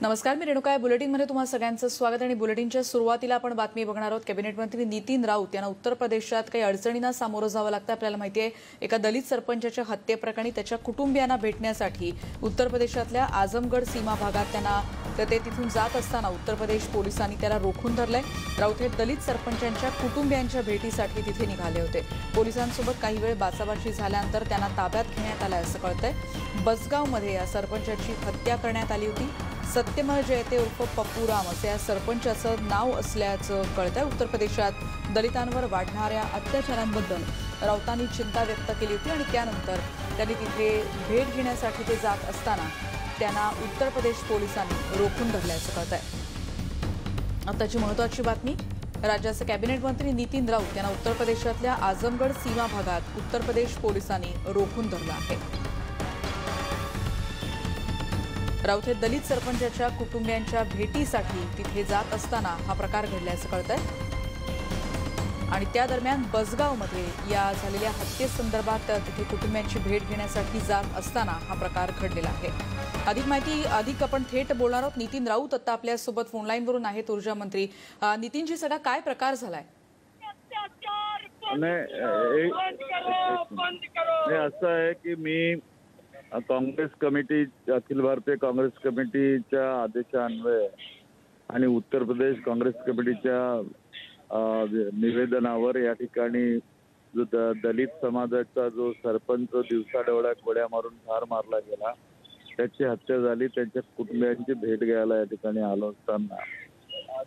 नमस्कार, मी रेणुका. बुलेटिनमध्ये तुम्हा सगळ्यांचं स्वागत. आणि बुलेटिनच्या सुरुवातीला आपण बातमी बघणार आहोत. कॅबिनेट मंत्री नितीन राऊत यांना उत्तर प्रदेशात काही अडचणींना सामोरं जावं लागतं. आपल्याला माहिती आहे, एका दलित सरपंचाच्या हत्येप्रकरणी त्याच्या कुटुंबियांना भेटण्यासाठी उत्तर प्रदेशातल्या आझमगड सीमा भागात ते तिथून जात असताना उत्तर प्रदेश पोलिसांनी त्याला रोखून धरलंय. राऊत हे दलित सरपंचांच्या कुटुंबियांच्या भेटीसाठी तिथे निघाले होते. पोलिसांसोबत काही वेळ बाचाबाची झाल्यानंतर त्यांना ताब्यात घेण्यात आलं असं कळतंय. बसगावमध्ये या सरपंचाची हत्या करण्यात आली होती. सत्यमय जयते उर्फ पप्पू राम असे या सरपंचाचं नाव असल्याचं कळतंय. उत्तर प्रदेशात दलितांवर वाढणाऱ्या अत्याचारांबद्दल राऊतांनी चिंता व्यक्त केली होती आणि त्यानंतर त्यांनी तिथे भेट घेण्यासाठी ते जात असताना त्यांना उत्तर प्रदेश पोलिसांनी रोखून धरल्याचं कळतंय. आताची महत्त्वाची बातमी. राज्याचे कॅबिनेट मंत्री नितीन राऊत यांना उत्तर प्रदेशातल्या आझमगड सीमा भागात उत्तर प्रदेश पोलिसांनी रोखून धरलं आहे. राऊत हे दलित सरपंचाच्या कुटुंबियांच्या भेटीसाठी तिथे जात असताना हा प्रकार घडल्याचं कळतंय. आणि त्या दरम्यान बसगावमध्ये या झालेल्या हत्येसंदर्भात तिथे कुटुंबियांची भेट घेण्यासाठी जात असताना हा प्रकार घडलेला आहे. अधिक आपण थेट बोलणार आहोत. नितीन राऊत आता आपल्यासोबत फोनलाईनवरून आहेत, ऊर्जा मंत्री. नितीनजी, सगळा काय प्रकार झालाय? असं आहे की मी काँग्रेस कमिटी, अखिल भारतीय काँग्रेस कमिटीच्या आदेशान्वये आणि उत्तर प्रदेश काँग्रेस कमिटीच्या निवेदनावर या ठिकाणी जो दलित समाजाचा जो सरपंच दिवसाढवळ्या गोळ्या मारून ठार मारला गेला, त्याची हत्या झाली, त्यांच्या कुटुंबियांची भेट घ्यायला या ठिकाणी आलो असताना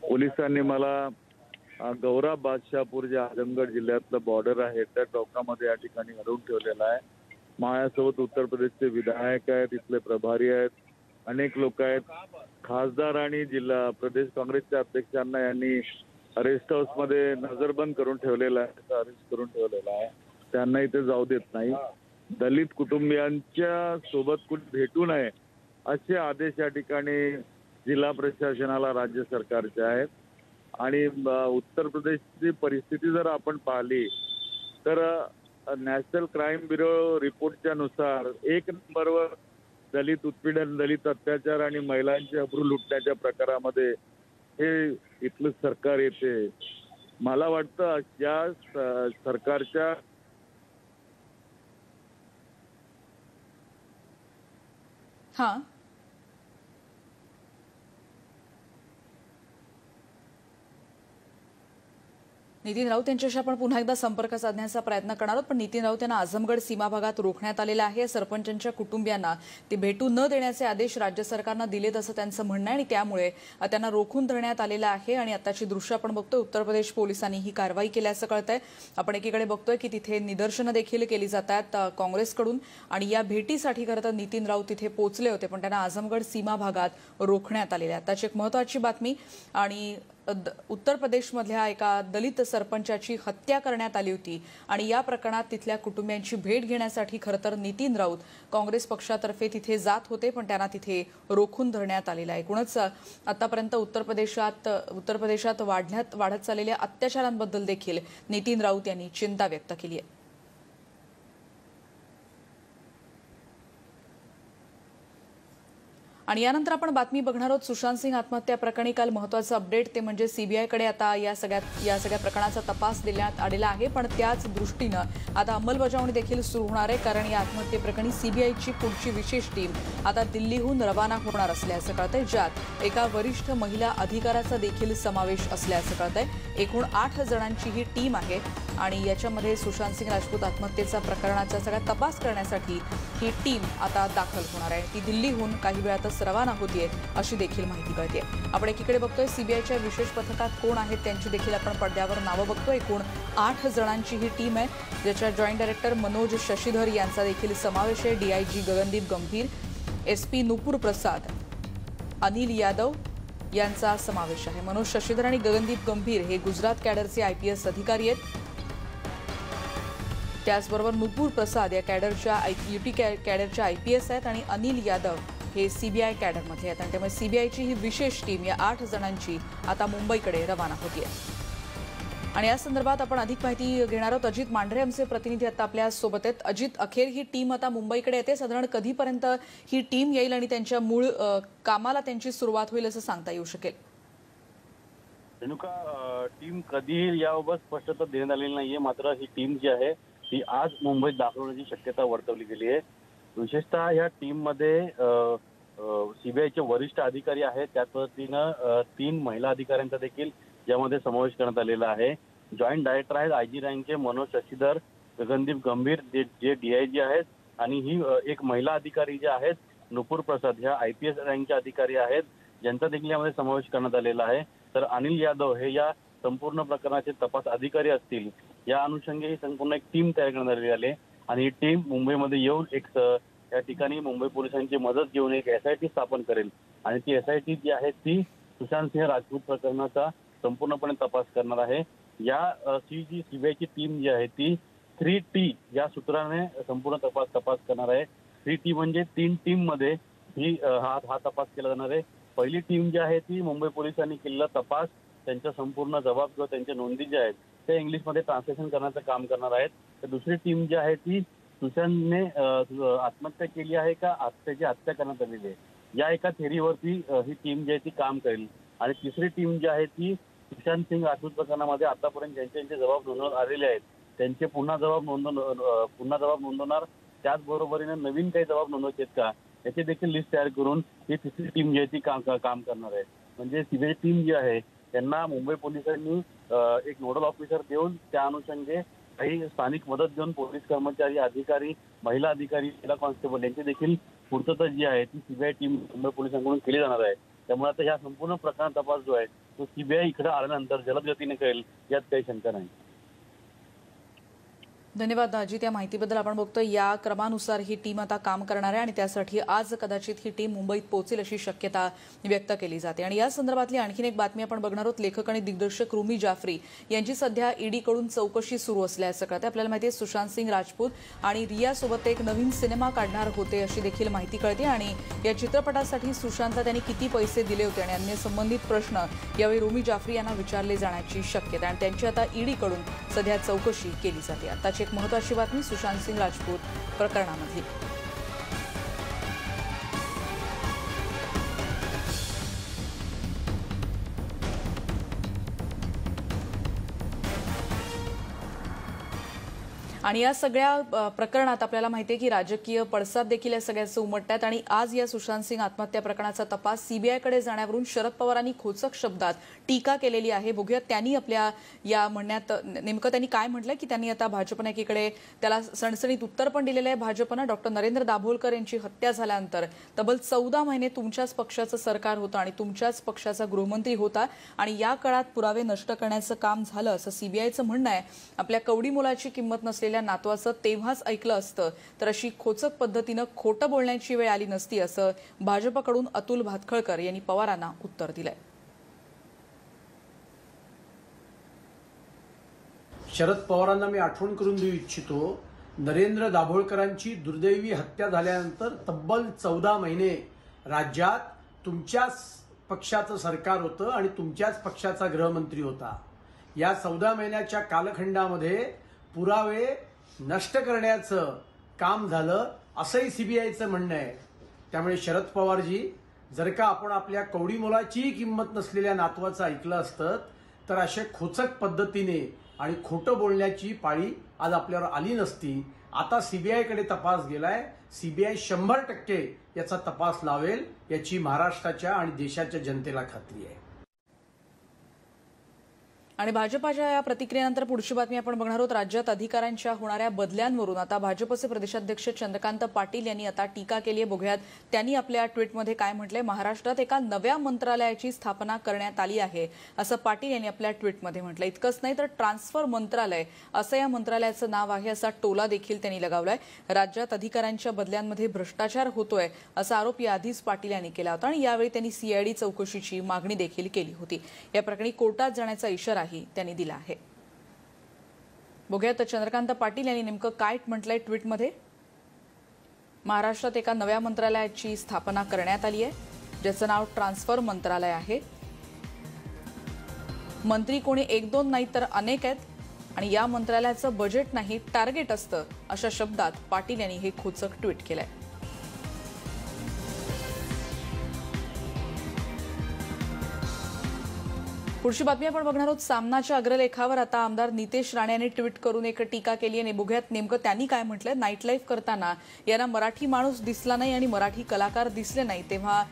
पोलिसांनी मला गौरा बादशाहपूर जे आझमगड जिल्ह्यातलं बॉर्डर आहे त्या टोकामध्ये या ठिकाणी अडवून ठेवलेला आहे. माझ्यासोबत उत्तर प्रदेशचे विधायक आहेत, इथले प्रभारी आहेत, अनेक लोक आहेत. खासदार आणि जिल्हा प्रदेश काँग्रेसच्या अध्यक्षांना यांनी रेस्ट हाऊसमध्ये नजरबंद करून ठेवलेला आहे, अरेस्ट करून ठेवलेला आहे. त्यांना इथे जाऊ देत नाही. दलित कुटुंबियांच्या सोबत कुठे भेटू नये असे आदेश या ठिकाणी जिल्हा प्रशासनाला, राज्य सरकारचे आहेत. आणि उत्तर प्रदेशची परिस्थिती जर आपण पाहिली तर नॅशनल क्राईम ब्युरो रिपोर्टच्या नुसार 1 नंबरवर दलित उत्पीडन, दलित अत्याचार आणि महिलांचे अब्रू लुटण्याच्या प्रकारामध्ये हे इथलं सरकार येते. मला वाटतं या सरकारच्या नितीन राऊत यांच्याशी आपण पुन्हा एकदा संपर्क साधण्याचा प्रयत्न करणार आहोत. पण नितीन राऊत यांना आझमगड सीमा भागात रोखण्यात आलेलं आहे. सरपंचांच्या कुटुंबियांना ते भेटू न देण्याचे आदेश राज्य सरकारनं दिलेत असं त्यांचं म्हणणं आहे आणि त्यामुळे त्यांना रोखून धरण्यात आलेलं आहे. आणि आताची दृश्य आपण बघतोय, उत्तर प्रदेश पोलिसांनी ही कारवाई केल्याचं कळतंय. आपण एकीकडे बघतोय की तिथे निदर्शनं देखील केली जात आहेत काँग्रेसकडून. आणि या भेटीसाठी खरं तर नितीन राऊत तिथे पोहोचले होते, पण त्यांना आझमगड सीमा भागात रोखण्यात आलेले आहे. आताची एक महत्त्वाची बातमी. आणि उत्तर प्रदेशमधल्या एका दलित सरपंचाची हत्या करण्यात आली होती आणि या प्रकरणात तिथल्या कुटुंबियांची भेट घेण्यासाठी खरं तर नितीन राऊत काँग्रेस पक्षातर्फे तिथे जात होते, पण त्यांना तिथे रोखून धरण्यात आलेलं आहे. एकूणच आतापर्यंत उत्तर प्रदेशात वाढत चाललेल्या अत्याचारांबद्दल देखील नितीन राऊत यांनी चिंता व्यक्त केली आहे. आणि यानंतर आपण बातमी बघणार आहोत सुशांत सिंग आत्महत्या प्रकरणी काल महत्त्वाचं अपडेट, ते म्हणजे सीबीआयकडे आता या सगळ्या प्रकरणाचा तपास देण्यात आलेला आहे. पण त्याच दृष्टीनं आता अंमलबजावणी देखील सुरू होणार आहे, कारण या आत्महत्येप्रकरणी सीबीआयची पुढची विशेष टीम आता दिल्लीहून रवाना होणार असल्याचं कळतंय, ज्यात एका वरिष्ठ महिला अधिकाऱ्याचा देखील समावेश असल्याचं कळतंय. एकूण 8 जणांची ही टीम आहे आणि याच्यामध्ये सुशांत सिंग राजपूत आत्महत्येचा प्रकरणाचा सगळा तपास करण्यासाठी ही टीम आता दाखल होणार आहे. ती दिल्लीहून काही वेळातच रवाना होतीये अशी देखील माहिती कळते. आपण एकीकडे बघतोय सीबीआयच्या विशेष पथकात कोण आहेत त्यांची देखील आपण पडद्यावर नावं बघतोय. एकूण 8 जणांची ही टीम आहे, ज्याच्या जॉईंट डायरेक्टर मनोज शशीधर यांचा देखील समावेश आहे. डीआयजी गगनदीप गंभीर, एसपी नुपुर प्रसाद, अनिल यादव यांचा समावेश आहे. मनोज शशीधर आणि गगनदीप गंभीर हे गुजरात कॅडरचे IPS अधिकारी आहेत. त्याचबरोबर नुपुर प्रसाद या कॅडरच्या UT कॅडरच्या IPS आहेत आणि अनिल यादव हे सीबीआय कॅडरमध्ये आहेत. आणि त्यामुळे सीबीआयची ही विशेष टीम या 8 जणांची आता मुंबईकडे रवाना होतीये. आणि या संदर्भात आपण अधिक माहिती घेणार आहोत. अजित मांढरे आमचे प्रतिनिधी आता आपल्या सोबत आहेत. अजित, अखेर ही टीम आता मुंबईकडे येते. साधारण कधीपर्यंत ही टीम येईल आणि त्यांच्या मूळ कामाला त्यांची सुरुवात होईल असं सांगता येऊ शकेल? रेणुका, टीम कधी येईल याबाबत स्पष्टता देण्यात आलेली नाहीये. मात्र ही टीम जी आहे ती आज मुंबईत दाखल होण्याची शक्यता वर्तवली गेली आहे. विशेषतः या टीम मध्ये सीबीआयचे वरिष्ठ अधिकारी आहेत. त्याच पद्धतीनं 3 महिला अधिकाऱ्यांचा देखील यामध्ये समावेश करण्यात आलेला आहे. जॉईंट डायरेक्टर आहेत आयजी रँकचे मनोज शशीधर, गगनदीप गंभीर जे डीआयजी आहेत, आणि ही एक महिला अधिकारी जे आहेत नुपूर प्रसाद, ह्या IPS रँकच्या अधिकारी आहेत, ज्यांचा देखील यामध्ये समावेश करण्यात आलेला आहे. तर अनिल यादव हे या संपूर्ण प्रकरणाचे तपास अधिकारी असतील. या अनुषंगी ही संपूर्ण एक टीम तयार करण्यात आलेली आहे आणि ही टीम मुंबईमध्ये येऊन या ठिकाणी मुंबई पोलिसांची मदत घेऊन एक SIT स्थापन करेल आणि ती SIT जी आहे ती सुशांत सिंह राजपूत प्रकरणाचा संपूर्णपणे तपास करणार आहे. या जी सीबीआयची टीम जी आहे ती 3T या सूत्राने संपूर्ण तपास करणार आहे. 3T म्हणजे 3 टीम मध्ये हा तपास केला जाणार आहे. पहिली टीम जी आहे ती मुंबई पोलिसांनी केलेला तपास, त्यांचा संपूर्ण जबाब किंवा त्यांच्या नोंदी ज्या आहेत ते इंग्लिशमध्ये ट्रान्सलेशन करण्याचं काम करणार आहेत. तर दुसरी टीम जी आहे ती सुशांतने आत्महत्या केली आहे का त्याची हत्या करण्यात आलेली आहे या एका थेरीवरती ही टीम जी आहे ती काम करेल. आणि तिसरी टीम जी आहे ती सुशांत सिंह राजपूत प्रकरणामध्ये आतापर्यंत ज्यांचे जबाब नोंदवण्यात आलेले आहेत त्यांचे पुन्हा जबाब नोंदवणार. त्याचबरोबरीने नवीन काही जबाब नोंदवायचे आहेत का याची देखील लिस्ट तयार करून ही तिसरी टीम जी आहे ती काम करणार आहे. म्हणजे सीबीआय टीम जी आहे त्यांना मुंबई पोलिसांनी एक नोडल ऑफिसर देऊन त्या अनुषंगे काही स्थानिक मदत देऊन पोलीस कर्मचारी, अधिकारी, महिला अधिकारी, महिला कॉन्स्टेबल यांची देखील पूर्तता जी आहे ती सीबीआय टीम मुंबई पोलिसांकडून केली जाणार आहे. त्यामुळे आता ह्या संपूर्ण प्रकरण तपास जो आहे तो सीबीआय इकडे आल्यानंतर जलद गतीने करेल यात काही शंका नाही. धन्यवाद अजित, या माहितीबद्दल. आपण बघतोय या क्रमानुसार ही टीम आता काम करणार आहे आणि त्यासाठी आज कदाचित ही टीम मुंबईत पोहोचेल अशी शक्यता व्यक्त केली जाते. आणि या संदर्भातली आणखीन एक बातमी आपण बघणार आहोत. लेखक आणि दिग्दर्शक रुमी जाफरी यांची सध्या ईडीकडून चौकशी सुरू असल्याचं कळतं. आपल्याला माहिती आहे सुशांत सिंह राजपूत आणि रियासोबत एक नवीन सिनेमा काढणार होते अशी देखील माहिती कळते. आणि या चित्रपटासाठी सुशांतला त्यांनी किती पैसे दिले होते आणि अन्य संबंधित प्रश्न यावेळी रुमी जाफरी यांना विचारले जाण्याची शक्यता आणि त्यांची आता ईडीकडून सध्या चौकशी केली जाते. आताची एक महत्त्वाची बातमी सुशांत सिंह राजपूत प्रकरणामधली. आणि या सगळ्या प्रकरणात आपल्याला माहिती आहे की राजकीय पडसाद देखील या सगळ्याचं उमटतात. आणि आज या सुशांत सिंह आत्महत्या प्रकरणाचा तपास सीबीआयकडे जाण्यावरून शरद पवारांनी खोचक शब्दात टीका केलेली आहे. बघूया त्यांनी आपल्या या म्हणण्यात नेमकं त्यांनी काय म्हटलं की त्यांनी आता भाजपने एकीकडे त्याला सणसणीत उत्तर पण दिलेलं आहे. भाजपनं डॉक्टर नरेंद्र दाभोलकर यांची हत्या झाल्यानंतर तब्बल 14 महिने तुमच्याच पक्षाचं सरकार होतं आणि तुमच्याच पक्षाचा गृहमंत्री होता आणि या काळात पुरावे नष्ट करण्याचं काम झालं असं सीबीआयचं म्हणणं आहे. आपल्या कवडी मोलाची किंमत नसलेल्या नातवाचं तेव्हाच ऐकलं असतं तर अशी खोचक पद्धतीनं खोटं बोलण्याची वेळ आली नसती असं भाजपकडून अतुल भातखळकर यांनी पवारांना उत्तर दिलंय. शरद पवारांना मी आठवण करून देऊ इच्छितो, नरेंद्र दाभोळकरांची दुर्दैवी हत्या झाल्यानंतर तब्बल 14 महिने राज्यात तुमच्याच पक्षाचं सरकार होतं आणि तुमच्याच पक्षाचा गृहमंत्री होता. या 14 महिन्याच्या कालखंडामध्ये पुरावे नष्ट करण्याचं काम झालं असंही सीबीआयचं म्हणणं आहे. त्यामुळे शरद पवारजी, जर का आपण आपल्या कवडी मोलाचीही किंमत नसलेल्या नातवाचं ऐकलं असतं तर अशा खोचक पद्धतीने आणि खोटं बोलण्याची पाळी आज आपल्यावर आली नसती. आता सीबीआयकडे तपास गेलाय. सीबीआय 100% याचा तपास लावेल याची महाराष्ट्राच्या आणि देशाच्या जनतेला खात्री आहे. आणि भाजपाच्या या प्रतिक्रियेनंतर पुढची बातमी आपण बघणार आहोत. राज्यात अधिकाऱ्यांच्या होणाऱ्या बदल्यांवरून आता भाजपचे प्रदेशाध्यक्ष चंद्रकांत पाटील यांनी आता टीका केली आहे. बघूयात त्यांनी आपल्या ट्विटमध्ये काय म्हटलंय. महाराष्ट्रात एका नव्या मंत्रालयाची स्थापना करण्यात आली आहे असं पाटील यांनी आपल्या ट्विटमध्ये म्हटलं. इतकंच नाही तर ट्रान्सफर मंत्रालय असं या मंत्रालयाचं नाव आहे असा टोला देखील त्यांनी लगावलाय. राज्यात अधिकाऱ्यांच्या बदल्यांमध्ये भ्रष्टाचार होतोय असा आरोप याआधीच पाटील यांनी केला होता आणि यावेळी त्यांनी सीआयडी चौकशीची मागणी देखील केली होती. या प्रकरणी कोर्टात जाण्याचा इशारा त्यांनी दिला आहे. बघूया तर चंद्रकांत पाटील यांनी नेमकं काय म्हटलंय ट्विटमध्ये. महाराष्ट्रात एका नव्या मंत्रालयाची स्थापना करण्यात आली आहे ज्याचं नाव ट्रान्सफर मंत्रालय आहे. मंत्री कोणी एक दोन नाही तर अनेक आहेत आणि या मंत्रालयाचं बजेट नाही टार्गेट असतं, अशा शब्दात पाटील यांनी हे खोचक ट्विट केलंय. पुढची बातमी आपण बघणार आहोत. सामनाच्या अग्रलेखावर आता आमदार नितेश राणे यांनी ट्विट करून एक टीका केली आहे. बघूयात नेमकं त्यांनी काय म्हटलंय. नाईट लाईफ करताना यांना मराठी माणूस दिसला नाही आणि मराठी कलाकार दिसले नाही, तेव्हा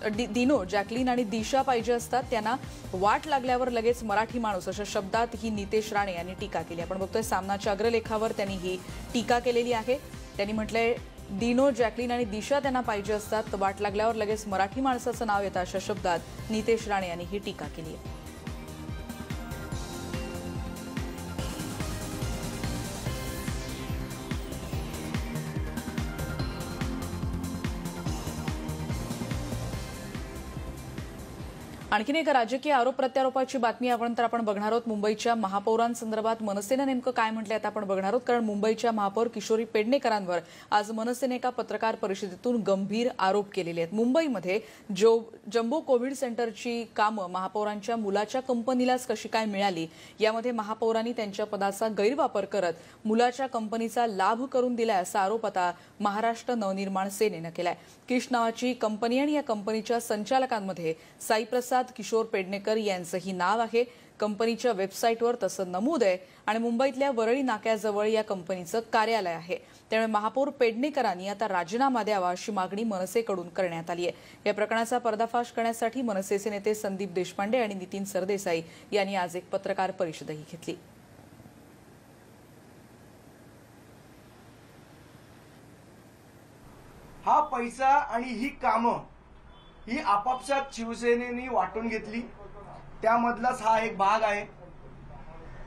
दिनो, जॅकलीन आणि दिशा पाहिजे असतात, त्यांना वाट लागल्यावर लगेच मराठी माणूस, अशा शब्दात ही नितेश राणे यांनी टीका केली. आपण बघतोय सामनाच्या अग्रलेखावर त्यांनी ही टीका केलेली आहे. त्यांनी म्हटलंय दिनो, जॅकलीन आणि दिशा त्यांना पाहिजे असतात, तर वाट लागल्यावर लगेच मराठी माणसाचं नाव येतं, अशा शब्दात नितेश राणे यांनी ही टीका केली आहे. आणखीन एक राजकीय आरोप प्रत्यारोपाची बातमी आपण बघणार आहोत. मुंबईच्या महापौरांसंदर्भात मनसेनं नेमकं काय म्हटलंय आता आपण बघणार आहोत. कारण मुंबईच्या महापौर किशोरी पेडणेकरांवर आज मनसेने एका पत्रकार परिषदेतून गंभीर आरोप केलेले आहेत. मुंबईमध्ये जम्बो कोविड सेंटरची कामं महापौरांच्या मुलाच्या कंपनीलाच कशी काय मिळाली, यामध्ये महापौरांनी त्यांच्या पदाचा गैरवापर करत मुलाच्या कंपनीचा लाभ करून दिलाय, असा आरोप आता महाराष्ट्र नवनिर्माण सेनेनं केलाय. किश नावाची कंपनी आणि या कंपनीच्या संचालकांमध्ये साईप्रसाद किशोर पेडणेकर यांचंही नाव आहे. कंपनीच्या वेबसाईटवर तसं नमूद आहे आणि मुंबईतल्या वरळी नाक्याजवळ या कंपनीचं कार्यालय आहे. त्यामुळे महापौर पेडणेकरांनी आता राजीनामा द्यावा, अशी मागणी मनसेकडून करण्यात आली आहे. या प्रकरणाचा पर्दाफाश करण्यासाठी मनसेचे नेते संदीप देशपांडे आणि नितीन सरदेसाई यांनी आज एक पत्रकार परिषदही घेतली. हा पैसा आणि ही कामं ही आपापसात शिवसेनेने वाटून घेतली. त्यामधलाच हा एक भाग आहे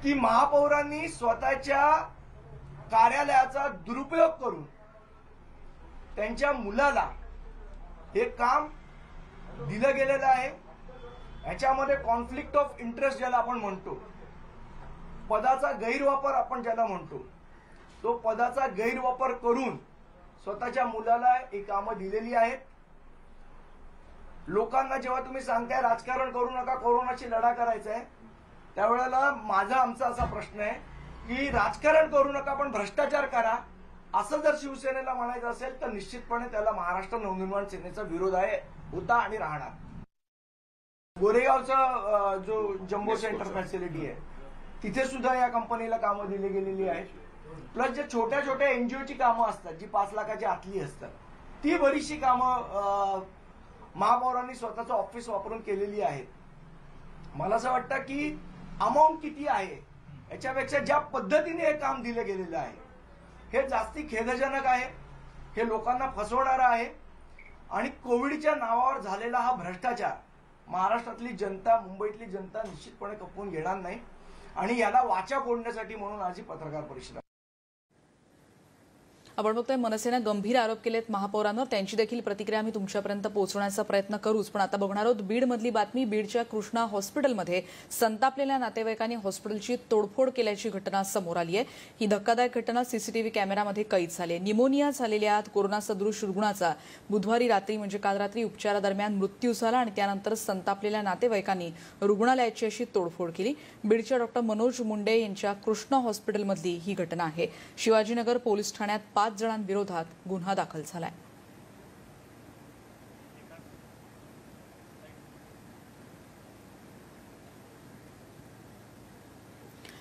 की महापौरांनी स्वतःच्या कार्यालयाचा दुरुपयोग करून त्यांच्या मुलाला हे काम दिलं गेलेलं आहे. याच्यामध्ये कॉन्फ्लिक्ट ऑफ इंटरेस्ट ज्याला आपण म्हणतो, पदाचा गैरवापर आपण ज्याला म्हणतो, तो पदाचा गैरवापर करून स्वतःच्या मुलाला ही कामं दिलेली आहेत. लोकांना जेव्हा तुम्ही सांगताय राजकारण करू नका, कोरोनाची लढा करायचा आहे, त्यावेळेला आमचा असा प्रश्न आहे की राजकारण करू नका पण भ्रष्टाचार करा, असं जर शिवसेनेला म्हणायचं असेल तर निश्चितपणे त्याला महाराष्ट्र नवनिर्माण सेनेचा विरोध आहे, होता आणि राहणार. गोरेगावचा जो जम्बो सेंटर फॅसिलिटी आहे तिथे सुद्धा या कंपनीला कामं दिली गेलेली आहेत. प्लस जे छोट्या छोट्या एनजीओची कामं असतात जी 5 लाखाच्या आतली असतात, ती बरीचशी कामं महापौरांनी स्वतःचं ऑफिस वापरून केलेली आहेत. मला असं वाटतं की अमाऊंट किती आहे याच्यापेक्षा ज्या पद्धतीने हे काम दिलं गेलेलं आहे हे जास्ती खेदजनक आहे. हे लोकांना फसवणारं आहे आणि कोविडच्या नावावर झालेला हा भ्रष्टाचार महाराष्ट्रातली जनता, मुंबईतली जनता निश्चितपणे खपवून घेणार नाही आणि याला वाचा फोडण्यासाठी म्हणून आज ही पत्रकार परिषद. आपण बघतोय मनसेनं गंभीर आरोप केलेत महापौरांवर. त्यांची देखील प्रतिक्रिया आम्ही तुमच्यापर्यंत पोहोचवण्याचा प्रयत्न करूच. पण आता बघणार आहोत बीडमधली बातमी. बीडच्या कृष्णा हॉस्पिटलमध्ये संतापलेल्या नातेवाईकांनी हॉस्पिटलची तोडफोड केल्याची घटना समोर आली आहे. ही धक्कादायक घटना सीसीटीव्ही कॅमेऱ्यामध्ये कैद झाली आहे. निमोनिया झालेल्या कोरोना सदृश रुग्णाचा बुधवारी रात्री म्हणजे काल रात्री उपचारादरम्यान मृत्यू झाला आणि त्यानंतर संतापलेल्या नातेवाईकांनी रुग्णालयाची अशी तोडफोड केली. बीडच्या डॉक्टर मनोज मुंडे यांच्या कृष्णा हॉस्पिटलमधली ही घटना आहे. शिवाजीनगर पोलीस ठाण्यात 5 जणांविरोधात गुन्हा दाखल झालाय.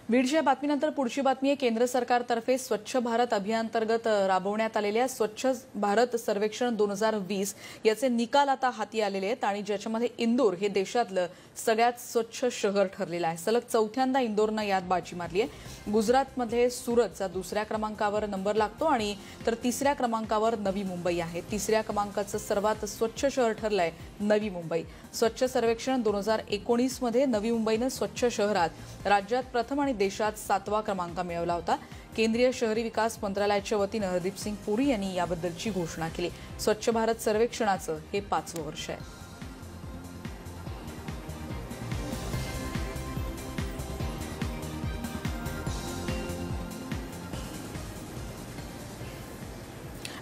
बीडच्या बातमीनंतर पुढची बातमी आहे. केंद्र सरकारतर्फे स्वच्छ भारत अभियानांतर्गत राबवण्यात आलेल्या स्वच्छ भारत सर्वेक्षण 2020 याचे निकाल आता हाती आलेले आहेत आणि ज्याच्यामध्ये इंदोर हे देशातलं सगळ्यात स्वच्छ शहर ठरलेलं आहे. सलग 4थ्यांदा इंदोरनं यात बाजी मारली आहे. गुजरातमध्ये सुरतचा 2ऱ्या क्रमांकावर नंबर लागतो आणि तर 3ऱ्या क्रमांकावर नवी मुंबई आहे. 3ऱ्या क्रमांकाचं सर्वात स्वच्छ शहर ठरलंय नवी मुंबई. स्वच्छ सर्वेक्षण 2019 मध्ये नवी मुंबईनं स्वच्छ शहरात राज्यात प्रथम आणि देशात 7वा क्रमांक मिळवला होता. केंद्रीय शहरी विकास मंत्रालयाच्या वतीनं हरदीप सिंग पुरी यांनी याबद्दलची घोषणा केली. स्वच्छ भारत सर्वेक्षणाचं हे 5वं वर्ष आहे.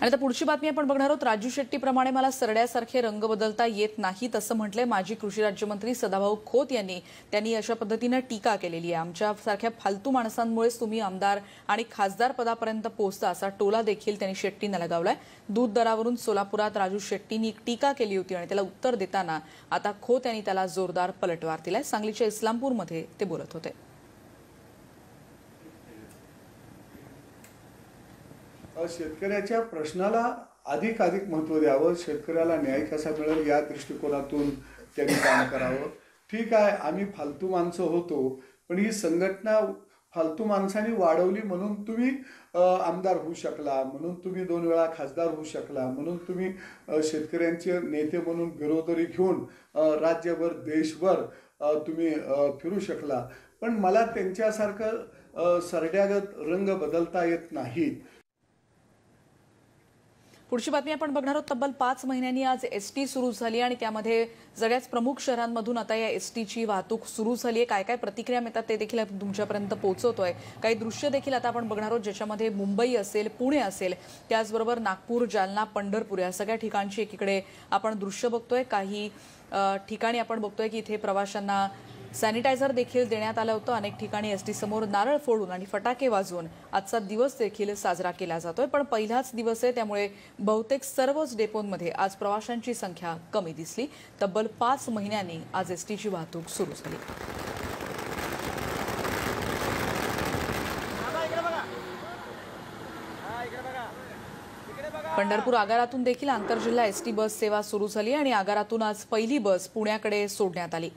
आणि आता पुढची बातमी आपण बघणार आहोत. राजू शेट्टीप्रमाणे मला सरड्यासारखे रंग बदलता येत नाहीत असं म्हटलंय माजी कृषी राज्यमंत्री सदाभाऊ खोत यांनी. त्यांनी अशा पद्धतीनं टीका केलेली आहे. आमच्यासारख्या फालतू माणसांमुळेच तुम्ही आमदार आणि खासदार पदापर्यंत पोहोचता असा टोला देखील त्यांनी शेट्टींना लगावलाय. दूध दरावरून सोलापुरात राजू शेट्टींनी टीका केली होती आणि त्याला उत्तर देताना आता खोत यांनी त्याला जोरदार पलटवार दिलाय. सांगलीच्या इस्लामपूरमध्ये ते बोलत होते. शेतकऱ्याच्या प्रश्नाला अधिकाधिक महत्त्व द्यावं, शेतकऱ्याला न्याय कसा मिळेल या दृष्टिकोनातून त्यांनी काम करावं. ठीक आहे, आम्ही फालतू माणसं होतो, पण ही संघटना फालतू माणसांनी वाढवली म्हणून तुम्ही आमदार होऊ शकला, म्हणून तुम्ही 2 वेळा खासदार होऊ शकला, म्हणून तुम्ही शेतकऱ्यांचे नेते म्हणून बिरोधरी घेऊन राज्यभर देशभर तुम्ही फिरू शकला. पण मला त्यांच्यासारखं सरड्यागत रंग बदलता येत नाहीत. पुढची बातमी आपण बघणार आहोत. तब्बल 5 महिन्यांनी आज एसटी सुरू झाली आणि त्यामध्ये सगळ्याच प्रमुख शहरांमधून आता या एसटीची वाहतूक सुरू झाली आहे. काय काय प्रतिक्रिया मिळतात ते देखील आपण तुमच्यापर्यंत पोहोचवतोय. काही दृश्य देखील आता आपण बघणार आहोत ज्याच्यामध्ये मुंबई असेल, पुणे असेल, त्याचबरोबर नागपूर, जालना, पंढरपूर या सगळ्या ठिकाणची एकीकडे आपण दृश्य बघतोय. काही ठिकाणी आपण बघतोय की इथे प्रवाशांना सॅनिटायझर देखील देण्यात आलं होतं. अनेक ठिकाणी एसटी समोर नारळ फोडून आणि फटाके वाजवून आजचा दिवस देखील साजरा केला जातोय. पण पहिलाच दिवस आहे त्यामुळे बहुतेक सर्वच डेपोंमध्ये आज प्रवाशांची संख्या कमी दिसली. तब्बल 5 महिन्यांनी आज एसटीची वाहतूक सुरू झाली. पंढरपूर आगारातून देखील आंतरजिल्हा एसटी बस सेवा सुरू झाली आणि आगारातून आज पहिली बस पुण्याकडे सोडण्यात आली.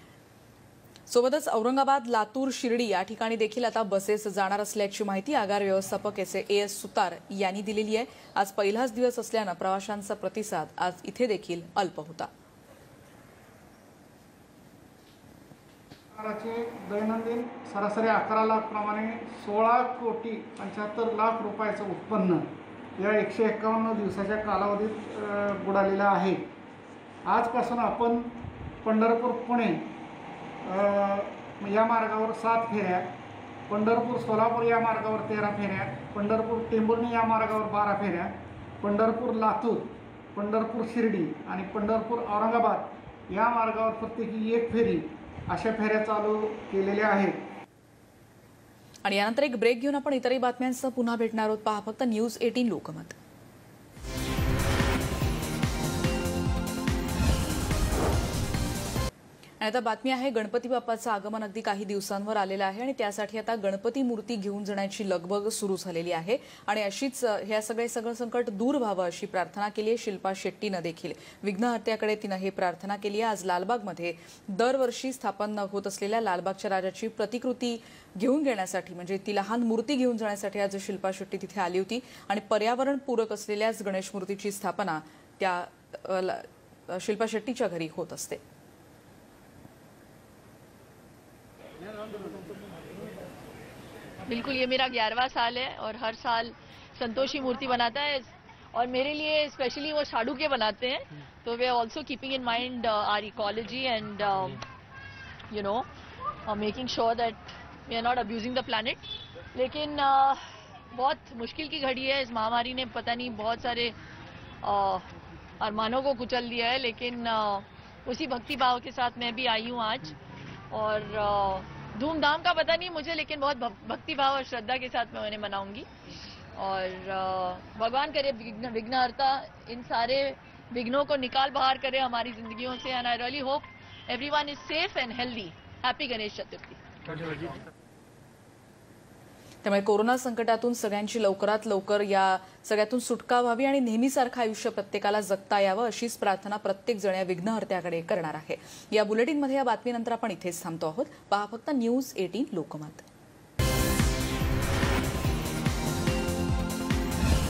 सोबतच औरंगाबाद, लातूर, शिर्डी या ठिकाणी देखील आता बसेस जाणार असल्याची माहिती आगार व्यवस्थापक ए.एस. सुतार यांनी दिलेली आहे. आज पहिलाच दिवस असल्यानं प्रवाशांचा प्रतिसाद आज इथे देखील अल्प होता. दैनंदिन सरासरी 11 लाख प्रमाणे 16,75,00,000 रुपयाचं उत्पन्न या 151 दिवसाच्या कालावधीत बुडालेलं आहे. आजपासून आपण पंढरपूर पुणे या मार्गावर 7 फेऱ्या, पंढरपूर सोलापूर या मार्गावर 13 फेऱ्या, पंढरपूर टेंभुर्णी या मार्गावर 12 फेऱ्या, पंढरपूर लातूर, पंढरपूर शिर्डी आणि पंढरपूर औरंगाबाद या मार्गावर प्रत्येकी 1 फेरी अशा फेऱ्या चालू केलेल्या आहेत. आणि यानंतर एक ब्रेक घेऊन आपण इतरही बातम्यांसह पुन्हा भेटणार आहोत. पहा फक्त न्यूज 18 लोकमत. आणि आता बातमी आहे गणपती बाप्पाचं आगमन अगदी काही दिवसांवर आलेलं आहे आणि त्यासाठी आता गणपती मूर्ती घेऊन जाण्याची लगबग सुरू झालेली आहे. आणि अशीच सगळं संकट दूर व्हावं अशी प्रार्थना केली आहे शिल्पा शेट्टीनं देखील. विघ्नहर्त्याकडे तिनं हे प्रार्थना केली आहे. आज लालबागमध्ये दरवर्षी स्थापन होत असलेल्या लालबागच्या राजाची प्रतिकृती घेऊन घेण्यासाठी म्हणजे ती लहान मूर्ती घेऊन जाण्यासाठी आज शिल्पा शेट्टी तिथे आली होती आणि पर्यावरण पूरक असलेल्याच गणेश मूर्तीची स्थापना त्या शिल्पा शेट्टीच्या घरी होत असते. बिल्कुल, ये मेरा 11वां साल है और हर साल संतोषी मूर्ति बनाता है और मेरे लिए स्पेशली वो साड़ू के बनाते हैं. तो we also keeping in mind our ecology and you know making sure that we are not abusing the planet. लेकिन बहुत मुश्किल की घड़ी है. इस महामारी ने पता नहीं बहुत सारे अरमानों को कुचल दिया है. लेकिन उसी भक्ति भाव के साथ मैं भी आई हूँ आज और धूमधाम का पता नहीं मुझे, लेकिन बहुत भक्ति भाव और श्रद्धा के साथ मैं उन्हें मनाऊंगी. और भगवान करे विघ्नहर्ता इन सारे विघ्नों को निकाल बाहर करे हमारी जिंदगियों से. And I really hope everyone is safe and healthy. Happy Ganesh Chaturthi. त्यामुळे कोरोना संकटातून सगळ्यांची लवकरात लवकर या सगळ्यातून सुटका व्हावी आणि नेहमीसारखं आयुष्य प्रत्येकाला जगता यावं अशीच प्रार्थना प्रत्येक जण या विघ्नहर्त्याकडे करणार आहे. या बुलेटिनमध्ये या बातमीनंतर आपण इथेच थांबतो आहोत. पहा फक्त न्यूज 18 लोकमत.